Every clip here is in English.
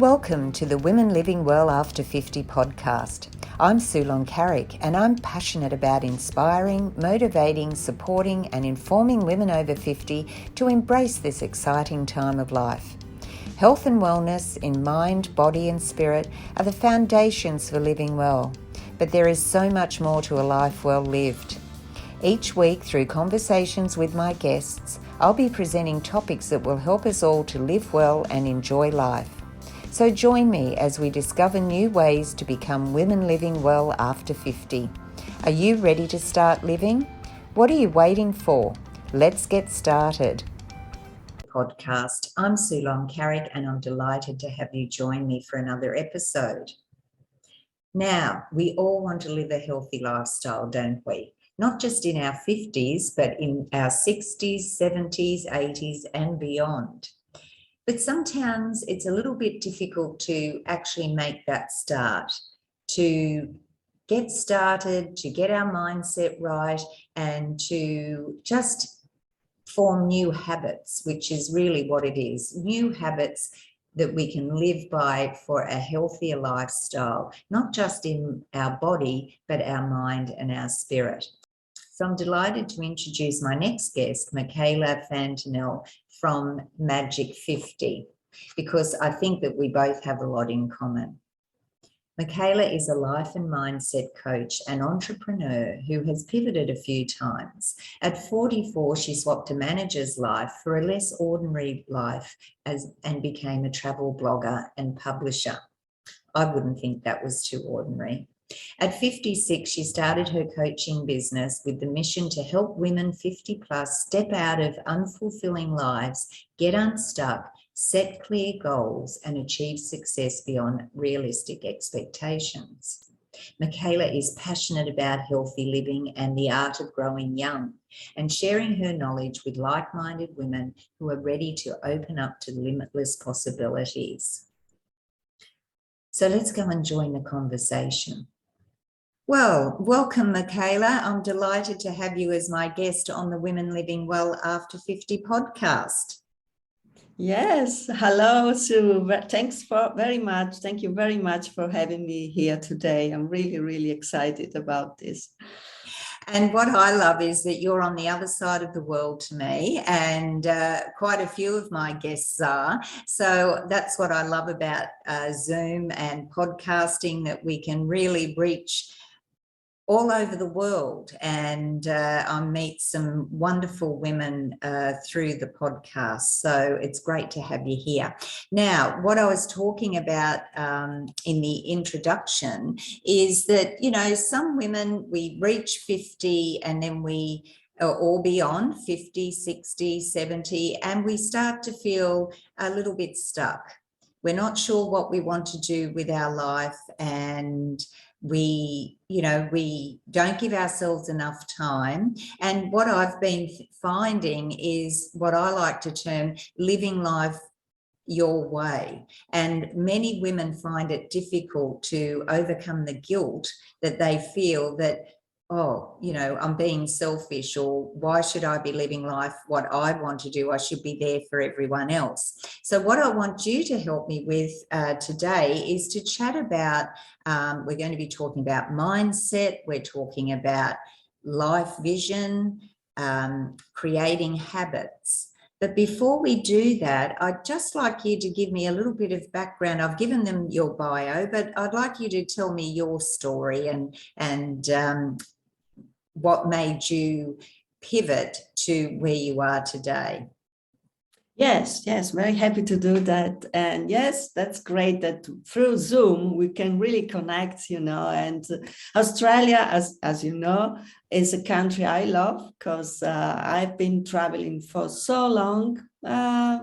Welcome to the Women Living Well After 50 podcast. I'm Soulful and I'm passionate about inspiring, motivating, supporting and informing women over 50 to embrace this exciting time of life. Health and wellness in mind, body and spirit are the foundations for living well, but there is so much more to a life well lived. Each week, through conversations with my guests, I'll be presenting topics that will help us all to live well and enjoy life. So join me as we discover new ways to become women living well after 50. Are you ready to start living? What are you waiting for? Let's get started. Podcast. I'm Soulful and I'm delighted to have you join me for another episode. Now, we all want to live a healthy lifestyle, don't we? Not just in our 50s, but in our 60s, 70s, 80s and beyond. But sometimes it's a little bit difficult to actually make that start, to get started, to get our mindset right, and to just form new habits, which is really what it is, new habits that we can live by for a healthier lifestyle, not just in our body, but our mind and our spirit. So I'm delighted to introduce my next guest, Michela Fantinel from Magic 50, because I think that we both have a lot in common. Michela is a life and mindset coach and entrepreneur who has pivoted a few times. At 44, she swapped a manager's life for a less ordinary life and became a travel blogger and publisher. I wouldn't think that was too ordinary. At 56, she started her coaching business with the mission to help women 50 plus step out of unfulfilling lives, get unstuck, set clear goals, and achieve success beyond realistic expectations. Michela is passionate about healthy living and the art of growing young and sharing her knowledge with like-minded women who are ready to open up to limitless possibilities. So let's go and join the conversation. Well, welcome, Michela. I'm delighted to have you as my guest on the Women Living Well After 50 podcast. Yes, hello, Sue. Thanks very much. Thank you very much for having me here today. I'm really, really excited about this. And what I love is that you're on the other side of the world to me, and quite a few of my guests are. So that's what I love about Zoom and podcasting, that we can really reach all over the world, and I meet some wonderful women through the podcast. So it's great to have you here. Now, what I was talking about in the introduction is that, you know, some women, we reach 50 and then or beyond 50, 60, 70, and we start to feel a little bit stuck. We're not sure what we want to do with our life, and we don't give ourselves enough time. And what I've been finding is what I like to term living life your way. And many women find it difficult to overcome the guilt that they feel that, oh, you know, I'm being selfish, or why should I be living life what I want to do? I should be there for everyone else. So what I want you to help me with today is to chat about, we're going to be talking about mindset, we're talking about life vision, creating habits. But before we do that, I'd just like you to give me a little bit of background. I've given them your bio, but I'd like you to tell me your story and what made you pivot to where you are today. Yes, very happy to do that. And yes, that's great that through Zoom we can really connect, you know. And Australia, as you know, is a country I love because I've been traveling for so long,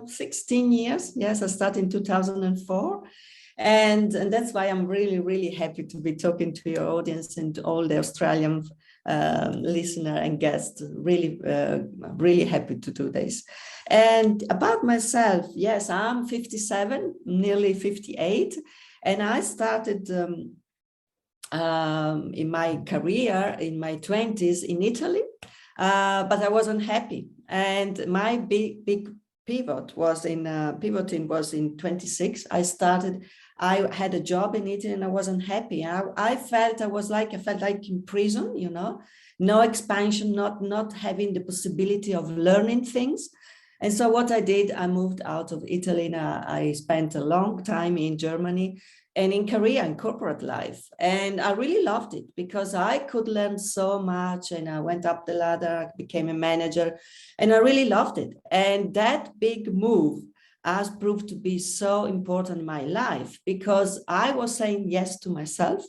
16 years. Yes, I started in 2004. And that's why I'm really, really happy to be talking to your audience and all the Australian listener and guests. Really, really happy to do this. And about myself, yes, I'm 57, nearly 58, and I started in my career in my 20s in Italy, but I wasn't happy. And my big pivoting was in 26. I had a job in Italy and I wasn't happy. I felt like in prison, no expansion, not having the possibility of learning things. And so what I did, I moved out of Italy and I spent a long time in Germany and in Korea in corporate life. And I really loved it because I could learn so much, and I went up the ladder, became a manager, and I really loved it. And that big move has proved to be so important in my life because I was saying yes to myself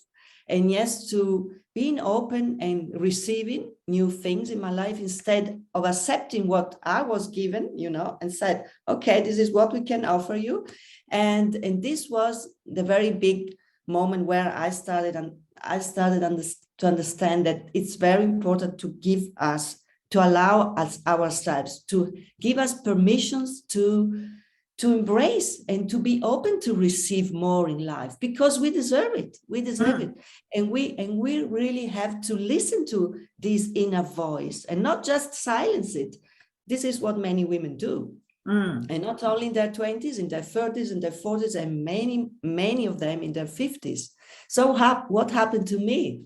and yes to being open and receiving new things in my life instead of accepting what I was given, and said, okay, this is what we can offer you. And this was the very big moment where I started to understand that it's very important to allow us ourselves, to give us permissions to embrace and to be open to receive more in life, because we deserve it. And we really have to listen to this inner voice and not just silence it. This is what many women do. And not only in their 20s, in their 30s, in their 40s, and many of them in their 50s. So what happened to me?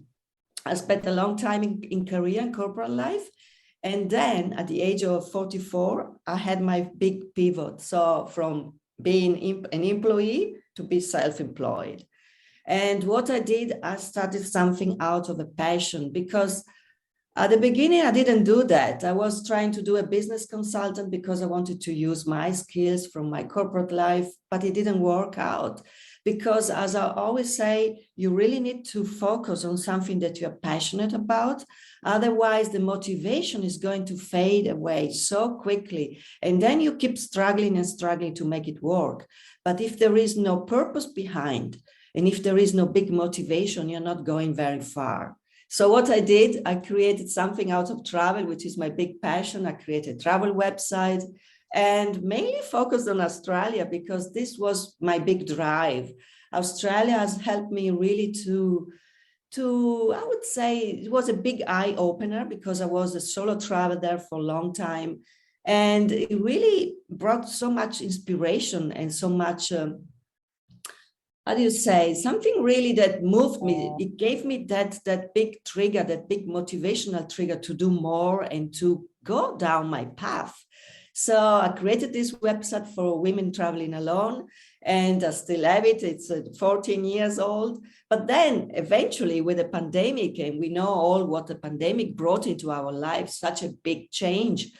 I spent a long time in career and corporate life. And then at the age of 44, I had my big pivot. So from being an employee to be self-employed. And what I did, I started something out of a passion, because at the beginning, I didn't do that. I was trying to do a business consultant because I wanted to use my skills from my corporate life, but it didn't work out. Because as I always say, you really need to focus on something that you're passionate about. Otherwise, the motivation is going to fade away so quickly. And then you keep struggling and struggling to make it work. But if there is no purpose behind, and if there is no big motivation, you're not going very far. So what I did, I created something out of travel, which is my big passion. I created a travel website and mainly focused on Australia because this was my big drive. Australia has helped me really to I would say it was a big eye opener because I was a solo traveler there for a long time. And it really brought so much inspiration and so much how do you say, something really that moved me. It gave me that big trigger, that big motivational trigger to do more and to go down my path. So I created this website for women traveling alone, and I still have it. It's 14 years old. But then eventually with the pandemic, and we know all what the pandemic brought into our lives, such a big change.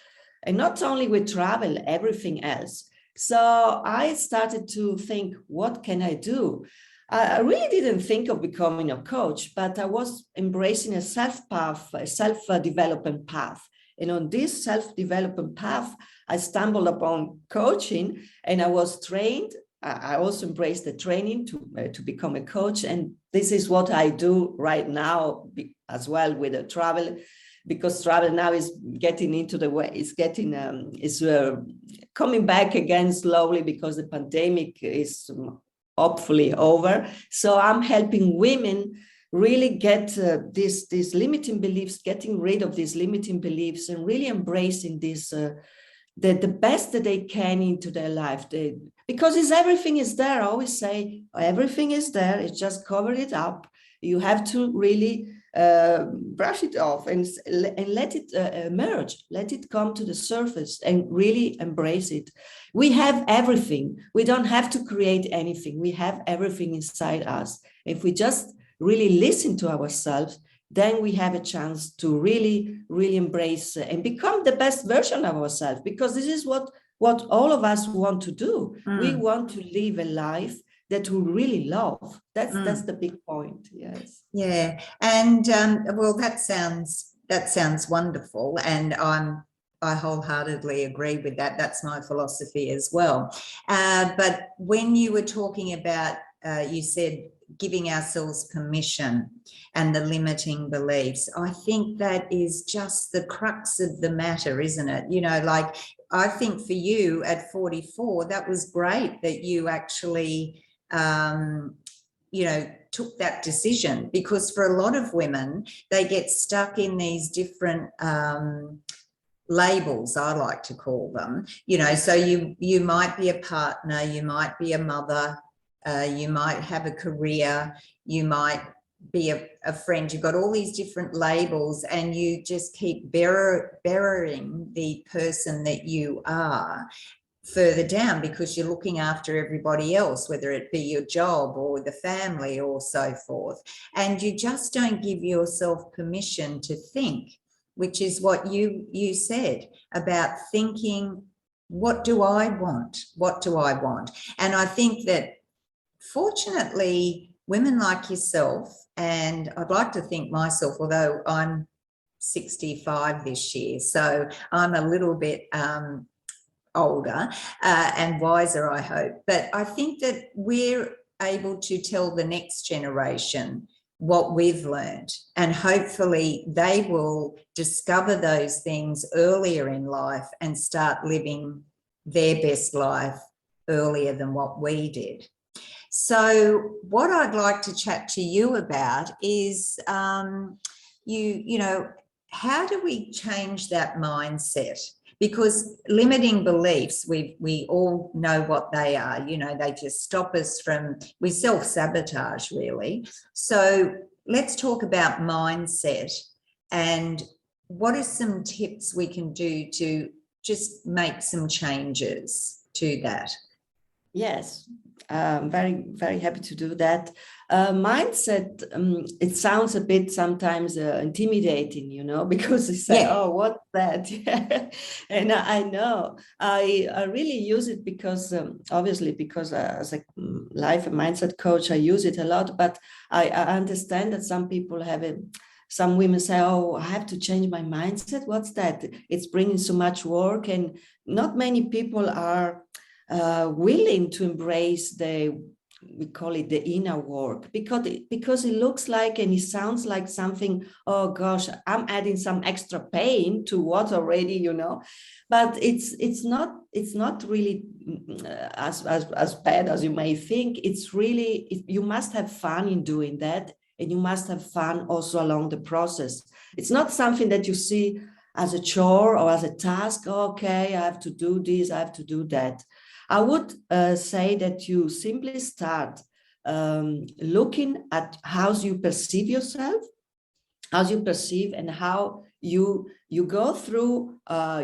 And not only with travel, everything else. So I started to think, what can I do? I really didn't think of becoming a coach, but I was embracing a self-development path. And on this self-development path, I stumbled upon coaching, and I was trained. I also embraced the training to become a coach. And this is what I do right now as well with the travel, because travel now is getting into the way, coming back again slowly because the pandemic is hopefully over. So I'm helping women really get these limiting beliefs, getting rid of these limiting beliefs, and really embracing this, the best that they can into their life. Because everything is there. I always say everything is there. It's just cover it up. You have to really brush it off and let it emerge, let it come to the surface and really embrace it. We have everything. We don't have to create anything. We have everything inside us. If we just really listen to ourselves, then we have a chance to really, really embrace and become the best version of ourselves, because this is what all of us want to do. We want to live a life that we really love. That's the big point. Yes. Yeah. And well, that sounds wonderful. And I wholeheartedly agree with that. That's my philosophy as well. But when you were talking about, you said giving ourselves permission and the limiting beliefs, I think that is just the crux of the matter, isn't it? Like, I think for you at 44, that was great that you actually took that decision, because for a lot of women, they get stuck in these different labels, I like to call them, you know, so you might be a partner, you might be a mother, you might have a career, you might be a friend. You've got all these different labels, and you just keep burying the person that you are further down because you're looking after everybody else, whether it be your job or the family or so forth. And you just don't give yourself permission to think, which is what you said about thinking, what do I want? What do I want? And I think that fortunately, women like yourself, and I'd like to think myself, although I'm 65 this year, so I'm a little bit older and wiser, I hope. But I think that we're able to tell the next generation what we've learned, and hopefully they will discover those things earlier in life and start living their best life earlier than what we did. So what I'd like to chat to you about is, you know, how do we change that mindset? Because limiting beliefs, we all know what they are. You know, they just stop us from, we self-sabotage really. So let's talk about mindset, and what are some tips we can do to just make some changes to that? Yes, very, very happy to do that. Mindset, it sounds a bit sometimes intimidating, you know, because you say, Yeah. oh, what's that? And I know I really use it because obviously, because as a life and mindset coach, I use it a lot, but I understand that some people have it. Some women say, oh, I have to change my mindset. What's that? It's bringing so much work, and not many people are willing to embrace we call it the inner work, because it looks like and it sounds like something, oh gosh, I'm adding some extra pain to what already, you know, but it's not really as bad as you may think. It's really, you must have fun in doing that, and you must have fun also along the process. It's not something that you see as a chore or as a task. Okay, I have to do this, I have to do that. I would say that you simply start looking at how you perceive yourself, how you perceive, and how you go through how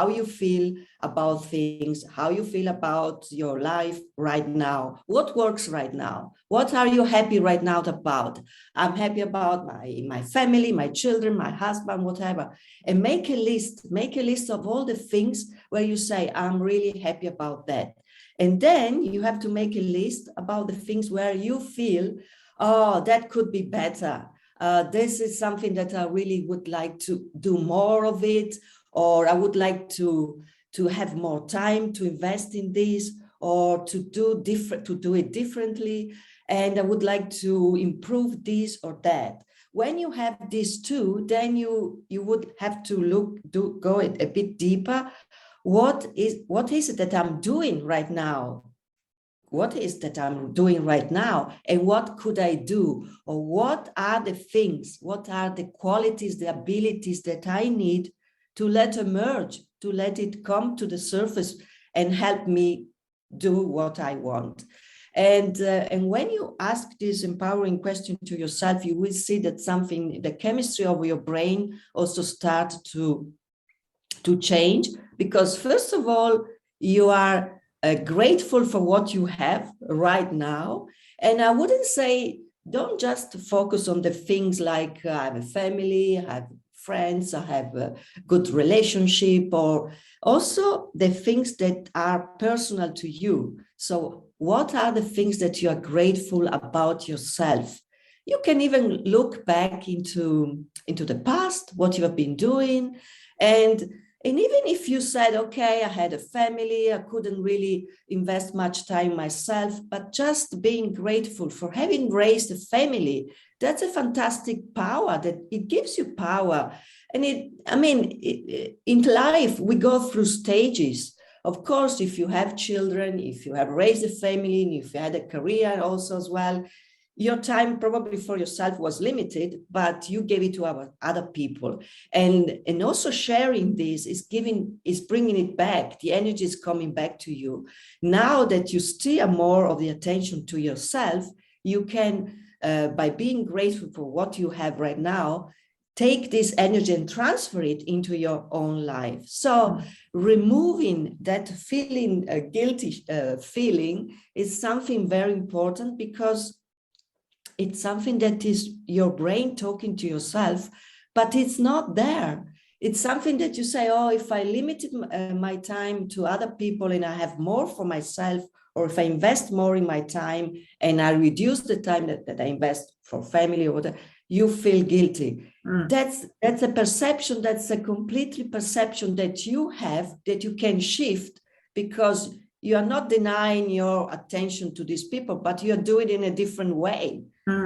you feel about things, how you feel about your life right now, what works right now, what are you happy right now about. I'm happy about my family, my children, my husband, whatever, and make a list of all the things where you say, I'm really happy about that. And then you have to make a list about the things where you feel, oh, that could be better. This is something that I really would like to do more of it, or I would like to have more time to invest in this, or to do it differently, and I would like to improve this or that. When you have these two, then you would have to go a bit deeper. What is it that I'm doing right now? What is that I'm doing right now, and what could I do? Or what are the things, what are the qualities, the abilities that I need to let emerge, to let it come to the surface and help me do what I want? And when you ask this empowering question to yourself, you will see that the chemistry of your brain also starts to change, because first of all, you are grateful for what you have right now. And I wouldn't say, don't just focus on the things like I have a family, I have friends, I have a good relationship, or also the things that are personal to you. So what are the things that you are grateful about yourself? You can even look back into the past, what you have been doing, and even if you said, okay, I had a family, I couldn't really invest much time myself, but just being grateful for having raised a family, that's a fantastic power, that it gives you power. And in life, we go through stages. Of course, if you have children, if you have raised a family, and if you had a career also as well, your time probably for yourself was limited, but you gave it to other people. And also sharing this is bringing it back. The energy is coming back to you. Now that you steer more of the attention to yourself, you can, by being grateful for what you have right now, take this energy and transfer it into your own life. So removing that feeling, guilty feeling, is something very important, because it's something that is your brain talking to yourself, but it's not there. It's something that you say, oh, if I limited my time to other people and I have more for myself, or if I invest more in my time and I reduce the time that I invest for family or whatever, you feel guilty. That's a perception, that's a completely perception that you have, that you can shift, because you are not denying your attention to these people, but you're doing it in a different way.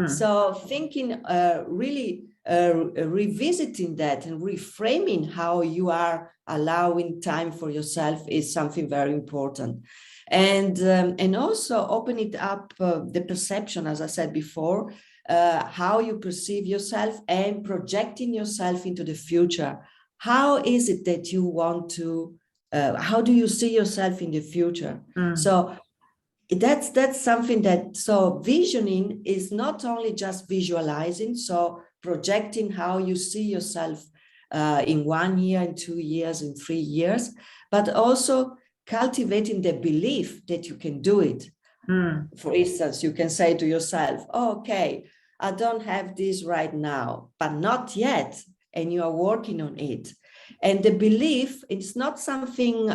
So thinking, really revisiting that and reframing how you are allowing time for yourself is something very important. And also open it up, the perception, as I said before, how you perceive yourself, and projecting yourself into the future. How is it that you want to, how do you see yourself in the future? So that's something that, so visioning is not only just visualizing, so projecting how you see yourself in 1 year, in 2 years, in 3 years, but also cultivating the belief that you can do it. For instance, you can say to yourself, oh, okay, I don't have this right now, but not yet, and you are working on it. And the belief, it's not something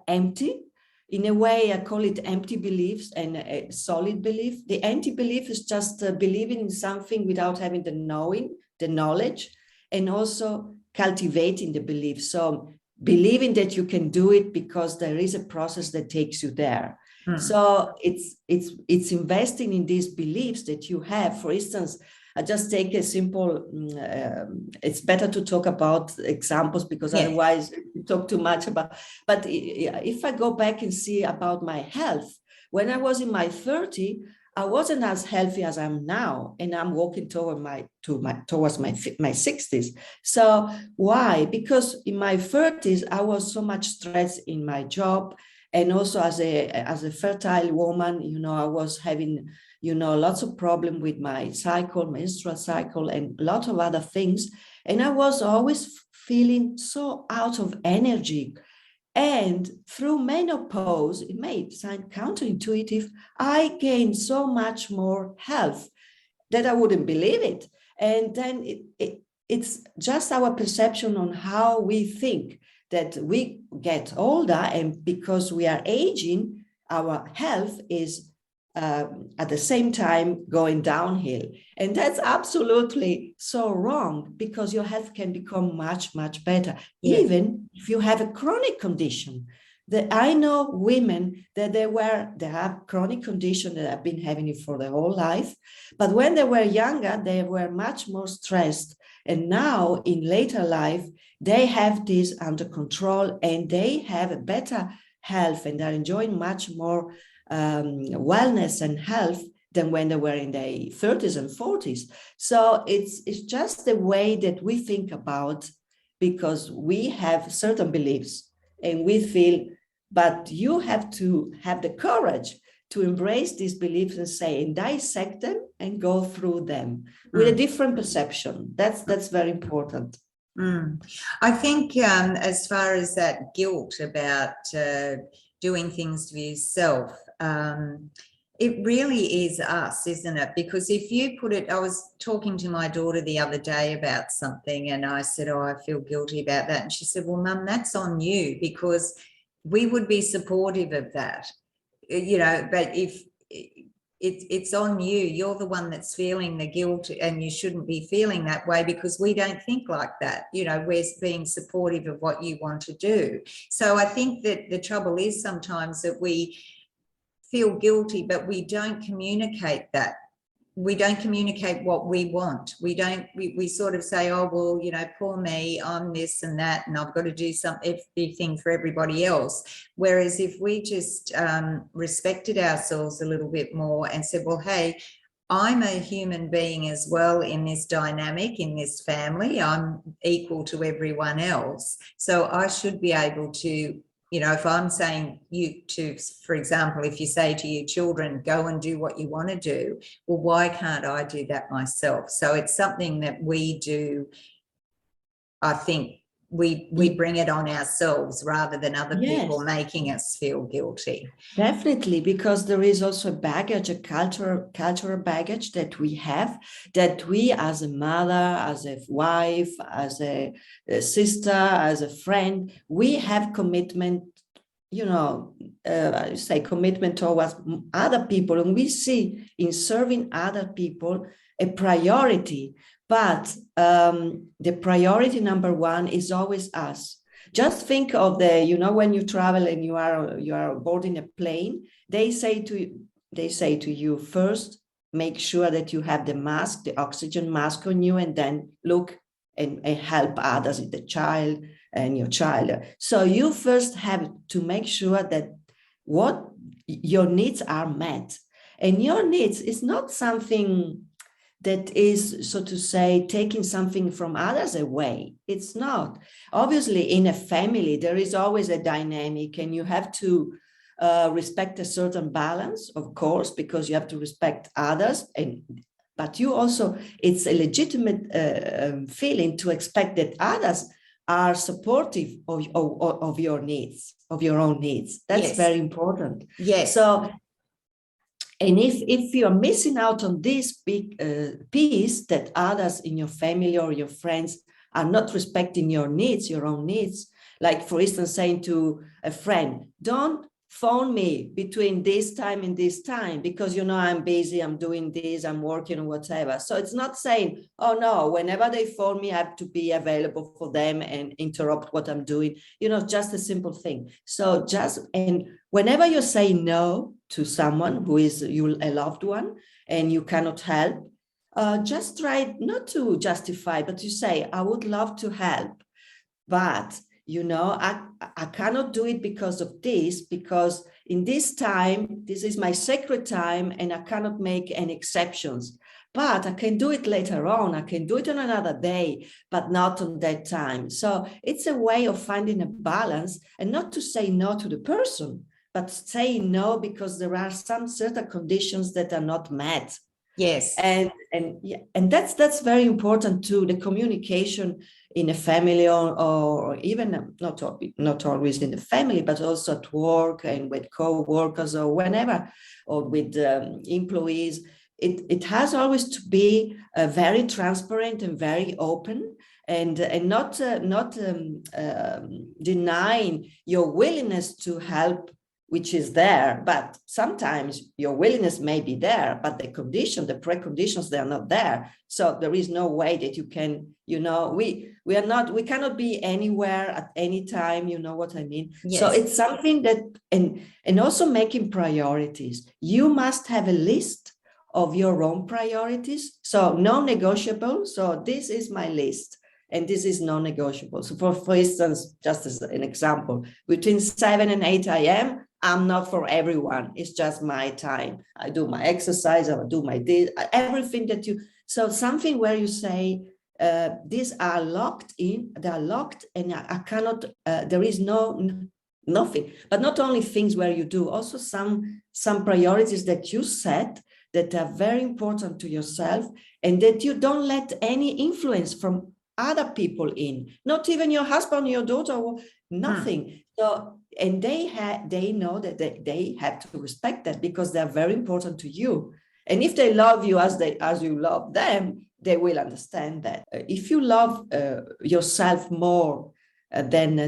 empty. In a way, I call it empty beliefs and a solid belief. The empty belief is just believing in something without having the knowing, the knowledge, and also cultivating the belief. So believing that you can do it because there is a process that takes you there. So it's investing in these beliefs that you have. For instance, I just take a simple, it's better to talk about examples, because otherwise you talk too much about, but if I go back and see about my health, when I was in my 30s, I wasn't as healthy as I'm now, and I'm walking towards my 60s. So why? Because in my 30s, I was so much stressed in my job, and also as a fertile woman, I was having, lots of problem with my menstrual cycle, and a lot of other things. And I was always feeling so out of energy. And through menopause, it may sound counterintuitive, I gained so much more health that I wouldn't believe it. And then it's just our perception on how we think that we get older, and because we are aging, our health is at the same time going downhill. And that's absolutely so wrong, because your health can become much, much better, even if you have a chronic condition. I know women that they have chronic condition that have been having it for their whole life, but when they were younger, they were much more stressed. And now in later life, they have this under control, and they have a better health, and they're enjoying much more wellness and health than when they were in their 30s and 40s. So it's just the way that we think about, because we have certain beliefs and we feel, but you have to have the courage to embrace these beliefs and say, and dissect them and go through them with a different perception. That's very important. I think as far as that guilt about doing things to yourself, it really is us, isn't it? Because if you put it, I was talking to my daughter the other day about something, and I said, oh, I feel guilty about that. And she said, well, Mum, that's on you, because we would be supportive of that, but if it's on you, you're the one that's feeling the guilt, and you shouldn't be feeling that way, because we don't think like that. We're being supportive of what you want to do. So I think that the trouble is sometimes that we feel guilty, but we don't communicate that. We don't communicate what we want. We sort of say, oh, well, poor me, I'm this and that, and I've got to do everything for everybody else. Whereas if we just respected ourselves a little bit more and said, well, hey, I'm a human being as well in this dynamic, in this family. I'm equal to everyone else. So I should be able to, if I'm saying you to, for example, if you say to your children, go and do what you want to do, well, why can't I do that myself? So it's something that we do. I think we bring it on ourselves rather than other people Yes. making us feel guilty. Definitely, because there is also a baggage, a cultural baggage that we have, that we as a mother, as a wife, as a sister, as a friend, we have commitment, I say commitment towards other people. And we see in serving other people a priority. But the priority number one is always us. Just think of when you travel and you are boarding a plane, they say to you first, make sure that you have the mask, the oxygen mask on you, and then look and help others, the child and your child. So you first have to make sure that what your needs are met. And your needs is not something that is, so to say, taking something from others away. It's not. Obviously, in a family, there is always a dynamic, and you have to respect a certain balance, of course, because you have to respect others. But you also, it's a legitimate feeling to expect that others are supportive of your needs, of your own needs. That's Yes. very important. Yes. So, and if you're missing out on this big piece, that others in your family or your friends are not respecting your needs, your own needs, like for instance, saying to a friend, don't phone me between this time and this time, because I'm busy, I'm doing this, I'm working or whatever. So it's not saying, oh no, whenever they phone me, I have to be available for them and interrupt what I'm doing, just a simple thing. So and whenever you say no to someone who is a loved one and you cannot help, just try not to justify, but you say, I would love to help, but I cannot do it because of this, because in this time, this is my sacred time and I cannot make any exceptions. But I can do it later on. I can do it on another day, but not on that time. So it's a way of finding a balance, and not to say no to the person, but saying no because there are some certain conditions that are not met. Yes. And that's very important too, the communication in a family, or even not always in the family, but also at work and with co-workers or whenever, or with employees. It has always to be very transparent and very open, and not denying your willingness to help, which is there, but sometimes your willingness may be there, but the preconditions, they are not there. So there is no way that you can, we cannot be anywhere at any time, you know what I mean? Yes. So it's something that, and also making priorities. You must have a list of your own priorities. So non-negotiable. So this is my list, and this is non-negotiable. So for instance, just as an example, between 7 and 8 a.m., I'm not for everyone. It's just my time. I do my exercise, I do my everything that so something where you say, these are locked in, they are locked, and I cannot, there is nothing, but not only things where you do, also some priorities that you set that are very important to yourself, and that you don't let any influence from other people in, not even your husband, your daughter, nothing. So, and they know that they have to respect that, because they're very important to you. And if they love you as you love them, they will understand that. If you love yourself more than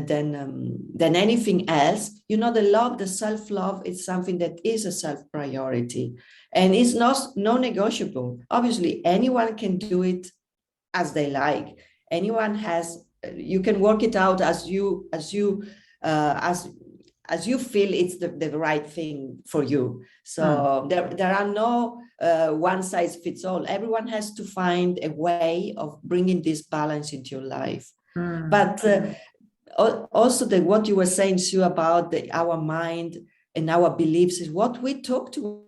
anything else, the self-love is something that is a self-priority, and it's not non-negotiable. Obviously, anyone can do it as they like. Anyone has, you can work it out as you feel it's the right thing for you. So there are no one size fits all. Everyone has to find a way of bringing this balance into your life. But also what you were saying, Sue, about our mind and our beliefs is what we talk to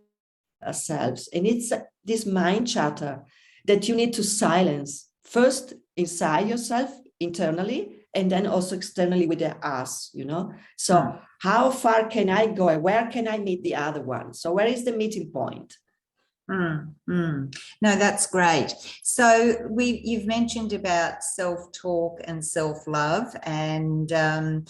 ourselves. And it's this mind chatter that you need to silence first inside yourself, internally, and then also externally with the us, So how far can I go? Where can I meet the other one? So where is the meeting point? No, that's great. So you've mentioned about self-talk and self-love, and I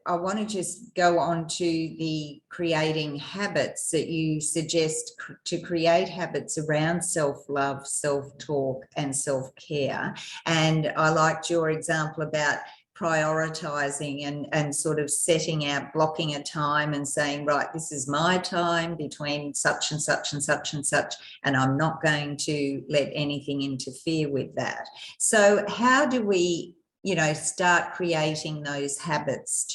want to just go on to the creating habits that you suggest to create habits around self-love, self-talk, and self-care. And I liked your example about prioritizing and sort of setting out, blocking a time and saying, right, this is my time between such and such and such and such, and I'm not going to let anything interfere with that. So how do we start creating those habits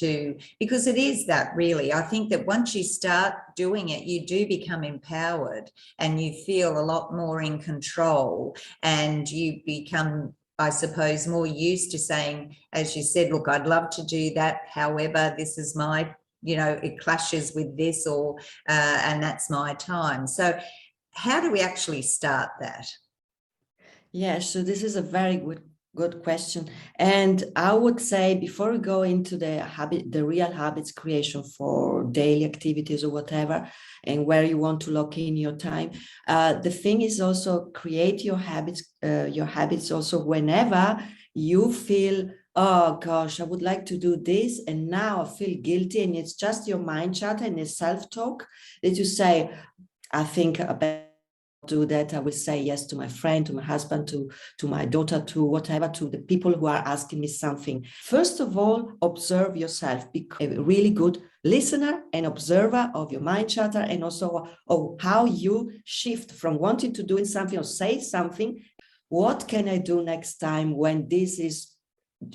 because it is that, really. I think that once you start doing it, you do become empowered and you feel a lot more in control, and you become, I suppose, more used to saying, as you said, look, I'd love to do that. However, this is my, it clashes with this, and that's my time. So how do we actually start that? Yeah, so this is a very good question. And I would say, before we go into the real habits creation for daily activities or whatever, and where you want to lock in your time, the thing is also create your habits also whenever you feel, oh gosh, I would like to do this, and now I feel guilty, and it's just your mind chatter and it's self-talk that you say, I think about do that. I will say yes to my friend, to my husband, to my daughter, to whatever, to the people who are asking me something. First of all, observe yourself. Be a really good listener and observer of your mind chatter, and also of how you shift from wanting to do something or say something. What can I do next time when this is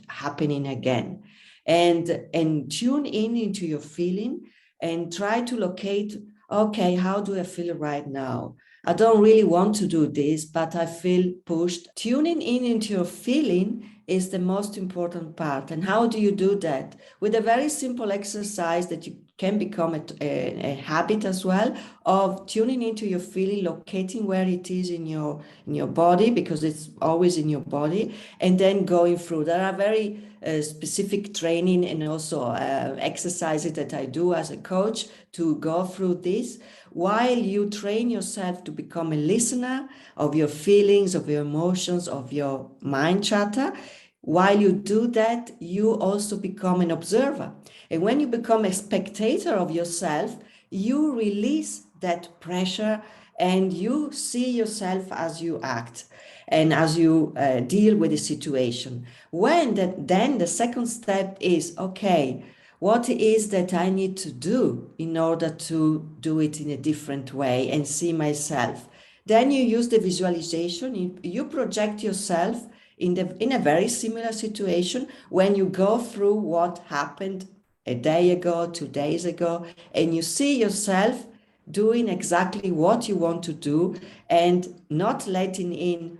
happening again? And tune in into your feeling and try to locate, okay, how do I feel right now? I don't really want to do this, but I feel pushed. Tuning in into your feeling is the most important part. And how do you do that? With a very simple exercise that you can become a habit as well, of tuning into your feeling, locating where it is in your body, because it's always in your body, and then going through. There are very specific training and also exercises that I do as a coach to go through this, while you train yourself to become a listener of your feelings, of your emotions, of your mind chatter. While you do that, you also become an observer. And when you become a spectator of yourself, you release that pressure and you see yourself as you act and as you deal with the situation. Then the second step is, okay, what is that I need to do in order to do it in a different way and see myself? Then you use the visualization. You project yourself in a very similar situation when you go through what happened a day ago, 2 days ago, and you see yourself doing exactly what you want to do and not letting in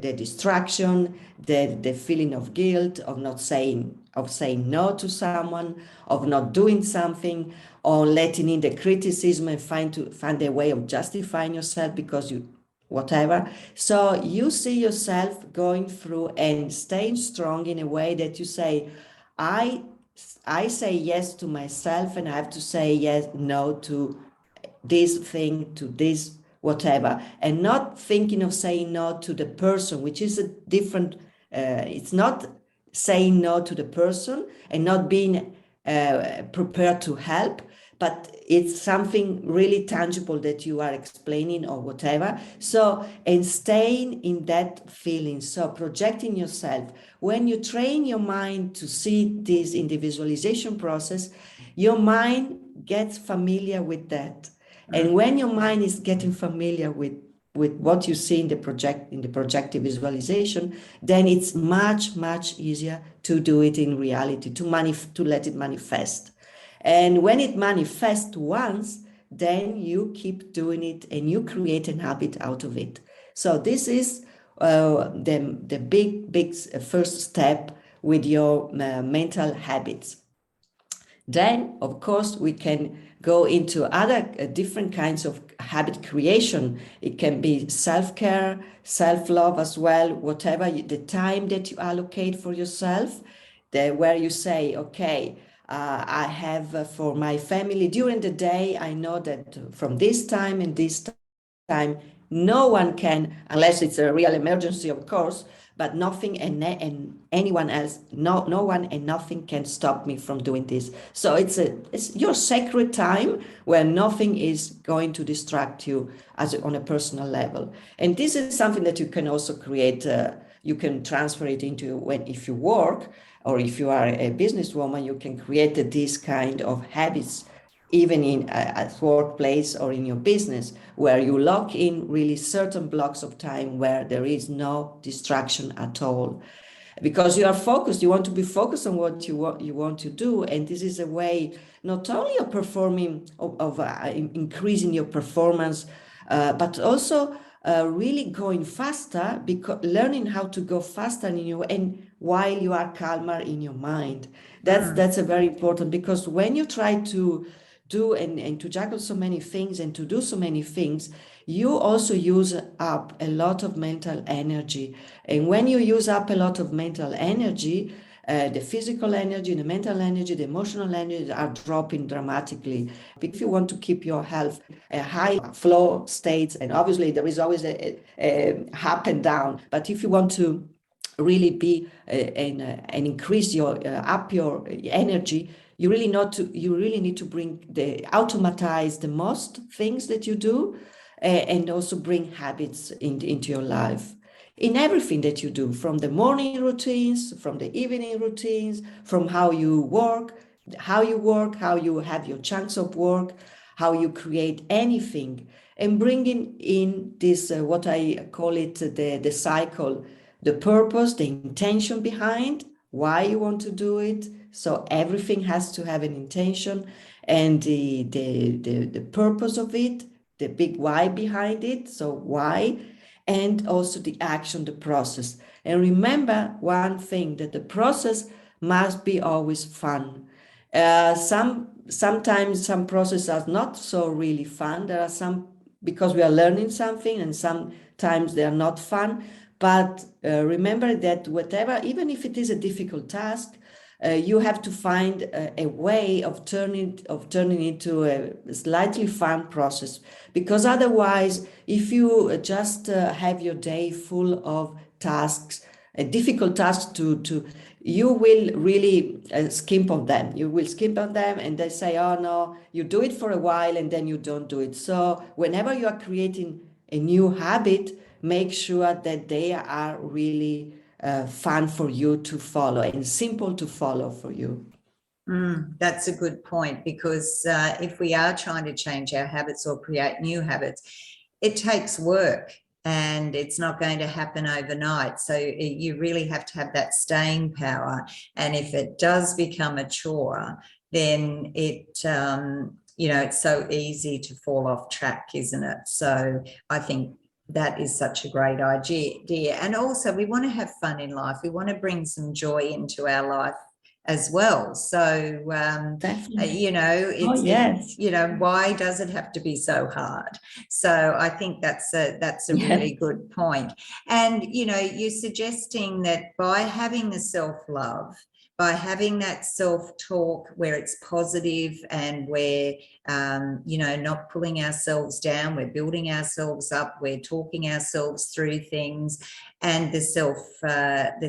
the distraction, the feeling of guilt, of saying no to someone, of not doing something, or letting in the criticism and find a way of justifying yourself because you whatever. So you see yourself going through and staying strong in a way that you say, I say yes to myself, and I have to say no to this thing, to this whatever, and not thinking of saying no to the person, which is a different, it's not saying no to the person and not being prepared to help, but it's something really tangible that you are explaining or whatever. So, and staying in that feeling, so projecting yourself. When you train your mind to see this in the visualization process, your mind gets familiar with that. And when your mind is getting familiar with what you see in the projective visualization, then it's much easier to do it in reality, to let it manifest. And when it manifests once, then you keep doing it and you create an habit out of it. So this is the big first step with your mental habits. Then, of course, we can go into other different kinds of habit creation. It can be self-care, self-love as well, whatever the time that you allocate for yourself, where you say, okay, I have for my family during the day, I know that from this time and this time, no one can, unless it's a real emergency, of course, but nothing and anyone else, no one and nothing can stop me from doing this. So it's your sacred time where nothing is going to distract you on a personal level. And this is something that you can also create. You can transfer it into if you work, or if you are a businesswoman, you can create this kind of habits even in at workplace or in your business, where you lock in really certain blocks of time where there is no distraction at all, because you are focused. You want to be focused on what you want to do, and this is a way not only of performing of increasing your performance, but also really going faster, because learning how to go faster in you, and while you are calmer in your mind. That's a very important, because when you try to do and to juggle so many things and to do so many things, you also use up a lot of mental energy. And when you use up a lot of mental energy, the physical energy, the mental energy, the emotional energy are dropping dramatically. If you want to keep your health a high flow states, and obviously there is always a up and down, but if you want to really be and increase your up your energy, you really need to bring automatize the most things that you do, and also bring habits into your life in everything that you do, from the morning routines, from the evening routines, from how you work, how you have your chunks of work, how you create anything, and bringing in this what I call it the cycle, the purpose, the intention behind why you want to do it. So everything has to have an intention, and the purpose of it, the big why behind it. So why, and also the action, the process. And remember one thing, that the process must be always fun. Sometimes some processes are not so really fun. There are some, because we are learning something, and sometimes they are not fun. But remember that whatever, even if it is a difficult task, you have to find a way of turning into a slightly fun process, because otherwise, if you just have your day full of tasks, a difficult task to you will really skimp on them. You will skimp on them, and they say, oh no, you do it for a while and then you don't do it. So whenever you are creating a new habit, make sure that they are really fun for you to follow and simple to follow for you. That's a good point, because if we are trying to change our habits or create new habits, it takes work, and it's not going to happen overnight. So you really have to have that staying power. And if it does become a chore, then it's so easy to fall off track, isn't it? So I think that is such a great idea. And also, we want to have fun in life. We want to bring some joy into our life as well. So, Yes. why does it have to be so hard? So I think that's a really good point. And, you're suggesting that by having the self-love, by having that self-talk where it's positive, and we're, not pulling ourselves down, we're building ourselves up, we're talking ourselves through things, and the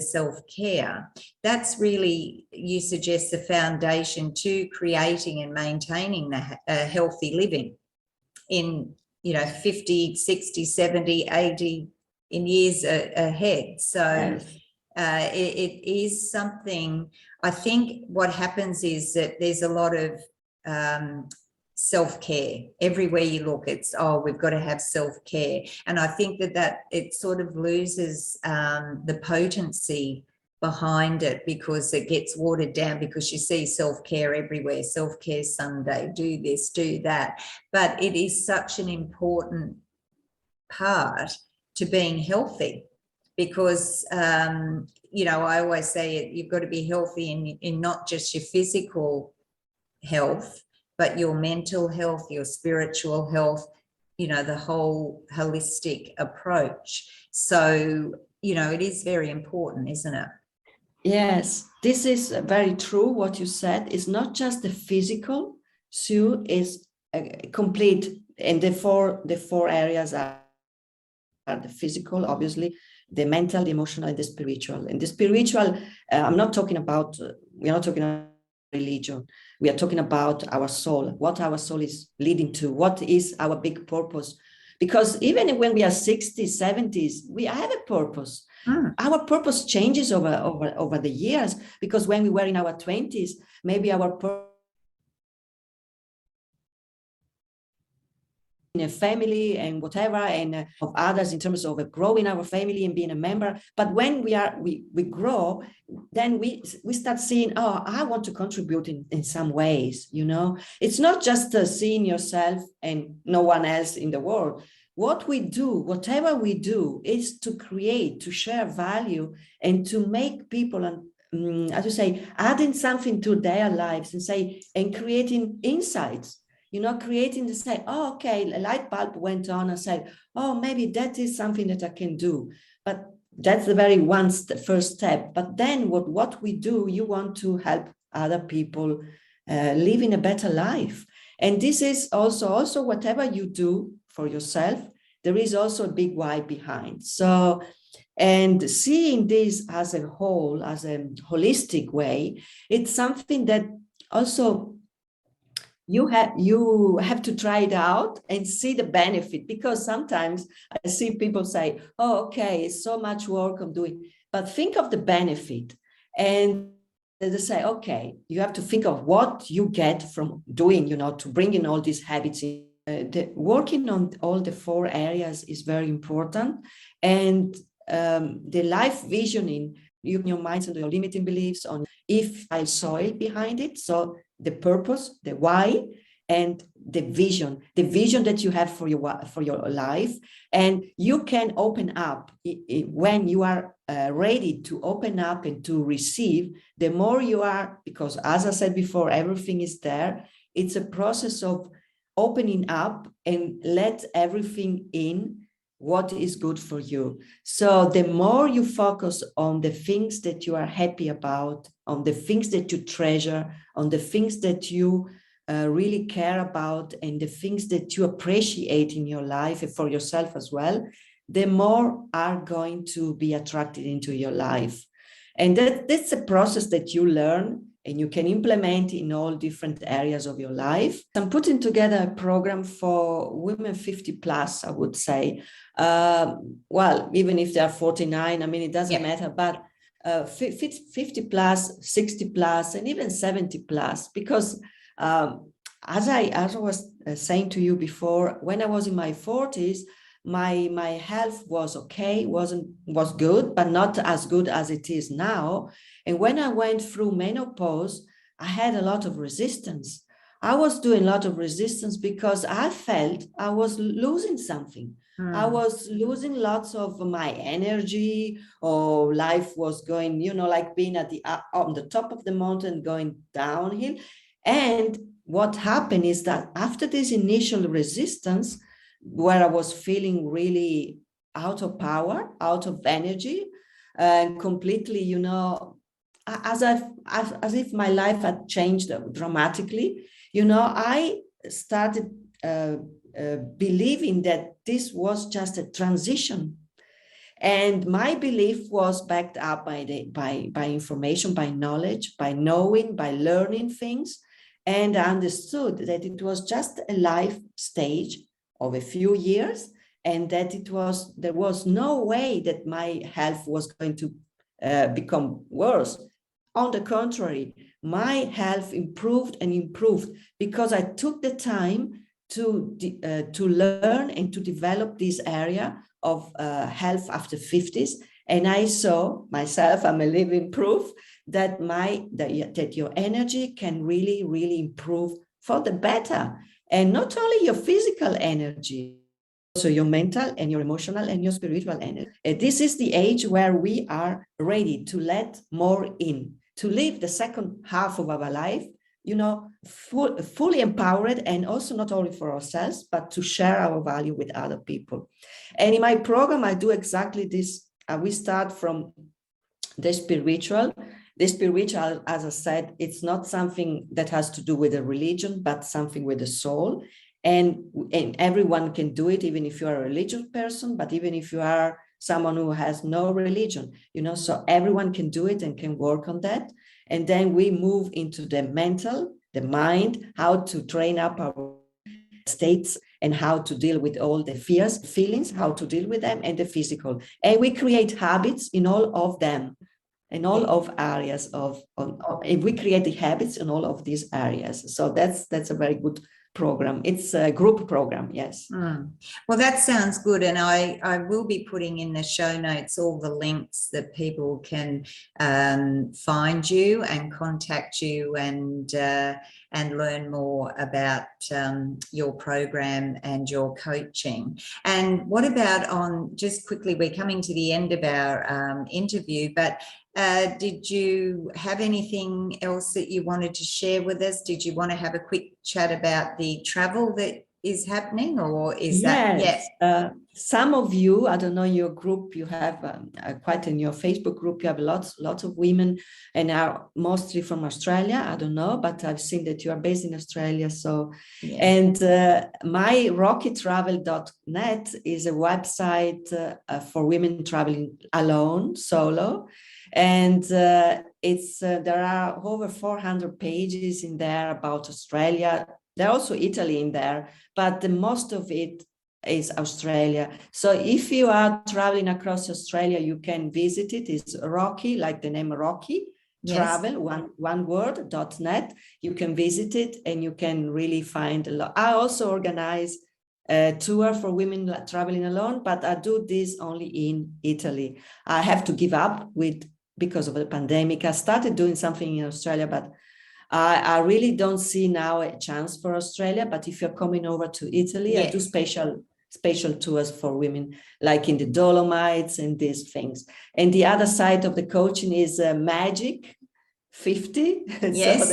self-care, that's really, you suggest, the foundation to creating and maintaining a healthy living in, 50, 60, 70, 80 in years ahead. So it is something. I think what happens is that there's a lot of self-care everywhere you look. It's, we've got to have self-care, and I think that it sort of loses the potency behind it, because it gets watered down, because you see self-care everywhere. Self-care Sunday, do this, do that. But it is such an important part to being healthy, because I always say you've got to be healthy in not just your physical health, but your mental health, your spiritual health, the whole holistic approach. So, it is very important, isn't it? Yes, this is very true. What you said is not just the physical. Sue is complete, and the four areas are the physical, obviously, the mental, the emotional, and the spiritual. And the spiritual, I'm not talking about. We are not talking about religion. We are talking about our soul. What our soul is leading to. What is our big purpose? Because even when we are 60s, 70s, we have a purpose. Our purpose changes over the years, because when we were in our 20s, maybe our purpose in a family and whatever, and of others in terms of growing our family and being a member. But when we grow, then we start seeing, oh, I want to contribute in some ways. It's not just seeing yourself and no one else in the world. What we do, whatever we do, is to create, to share value, and to make people, as you say, adding something to their lives and creating insights. Creating to say, oh, okay, a light bulb went on, and said, oh, maybe that is something that I can do. But that's the very first step. But then what we do, you want to help other people living a better life. And this is also whatever you do for yourself, there is also a big why behind. So, and seeing this as a whole, as a holistic way, it's something that also you have to try it out and see the benefit, because sometimes I see people say, oh, okay, it's so much work I'm doing, but think of the benefit. And they say, okay, you have to think of what you get from doing, to bring in all these habits in. Working on all the four areas is very important. And the life visioning, your minds and your limiting beliefs on if I soil behind it. So the purpose, the why, and the vision that you have for your life. And you can open up when you are ready to open up and to receive. The more you are, because as I said before, everything is there. It's a process of opening up and let everything in what is good for you. So the more you focus on the things that you are happy about, on the things that you treasure, on the things that you really care about, and the things that you appreciate in your life and for yourself as well, the more are going to be attracted into your life. And that's a process that you learn and you can implement in all different areas of your life. I'm putting together a program for women 50 plus, I would say. Well, even if they are 49, I mean, it doesn't matter, but 50 plus, 60 plus, and even 70 plus, because as I was saying to you before, when I was in my 40s, my health was okay, was good, but not as good as it is now. And when I went through menopause, I had a lot of resistance. I was doing a lot of resistance because I felt I was losing something. I was losing lots of my energy, or life was going, like being at on the top of the mountain going downhill. And what happened is that after this initial resistance, where I was feeling really out of power, out of energy, and completely, as if my life had changed dramatically, I started believing that this was just a transition. And my belief was backed up by information, by knowledge, by knowing, by learning things. And I understood that it was just a life stage of a few years, and that there was no way that my health was going to become worse. On the contrary, my health improved and improved because I took the time to learn and to develop this area of health after 50s. And I saw myself, I'm a living proof that that your energy can really, really improve for the better. And not only your physical energy, also your mental and your emotional and your spiritual energy. This is the age where we are ready to let more in, to live the second half of our life fully empowered, and also not only for ourselves, but to share our value with other people. And in my program, I do exactly this. We start from the spiritual. The spiritual, as I said, it's not something that has to do with a religion, but something with the soul. And everyone can do it, even if you are a religious person, but even if you are someone who has no religion, so everyone can do it and can work on that. And then we move into the mental, the mind, how to train up our states and how to deal with all the fears, feelings, how to deal with them, and the physical. And we create habits in all of them, in all of areas if we create the habits in all of these areas. So that's a very good program. It's a group program, yes. Well, that sounds good. And I will be putting in the show notes all the links that people can find you and contact you and learn more about your program and your coaching. And what about just quickly, we're coming to the end of our interview, but did you have anything else that you wanted to share with us? Did you want to have a quick chat about the travel that is happening, or is that? Yes. Some of you, I don't know, your group, you have quite in your Facebook group, you have lots of women, and are mostly from Australia. I don't know, but I've seen that you are based in Australia. So, yeah. And my rockytravel.net is a website for women traveling alone, solo. And it's there are over 400 pages in there about Australia. There are also Italy in there, but the most of it is Australia. So if you are traveling across Australia, you can visit it. It's Rocky, like the name Rocky, yes. Travel, one word, .net. You can visit it and you can really find a lot. I also organize a tour for women traveling alone, but I do this only in Italy. I have to give up because of the pandemic. I started doing something in Australia, but I really don't see now a chance for Australia. But if you're coming over to Italy, yes. I do special tours for women, like in the Dolomites and these things. And the other side of the coaching is magic 50. Yes.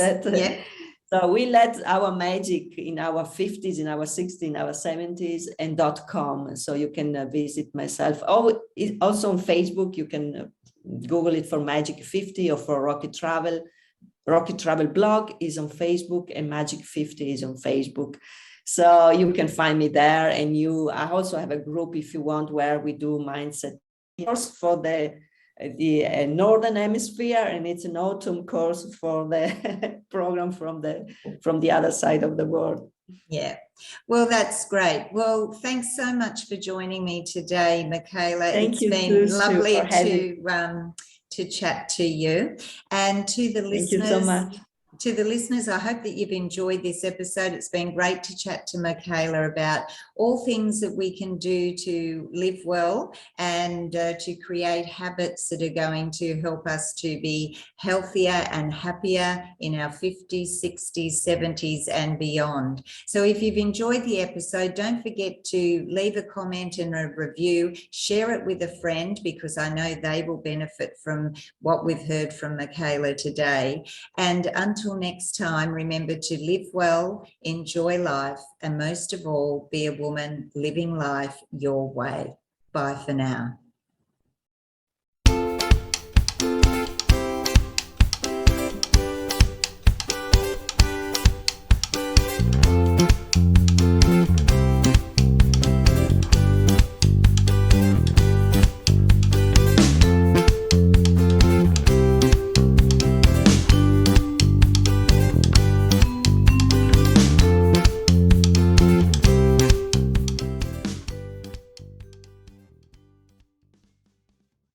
So we let our magic in our 50s, in our 60s, in our 70s, and .com. So you can visit myself. Also on Facebook, you can Google it for Magic 50 or for Rocky Travel. Rocky Travel blog is on Facebook and Magic 50 is on Facebook. So you can find me there. And I also have a group, if you want, where we do mindset course for the Northern Hemisphere, and it's an autumn course for the program from the other side of the world. Yeah, well, that's great. Well, thanks so much for joining me today, Michela. Thank you. It's been lovely to chat to you, and to the listeners. Thank you so much. To the listeners, I hope that you've enjoyed this episode. It's been great to chat to Michela about all things that we can do to live well and to create habits that are going to help us to be healthier and happier in our 50s, 60s, 70s and beyond. So if you've enjoyed the episode, don't forget to leave a comment and a review, share it with a friend, because I know they will benefit from what we've heard from Michela today. And until next time, remember to live well, enjoy life, and most of all, be a woman living life your way. Bye for now.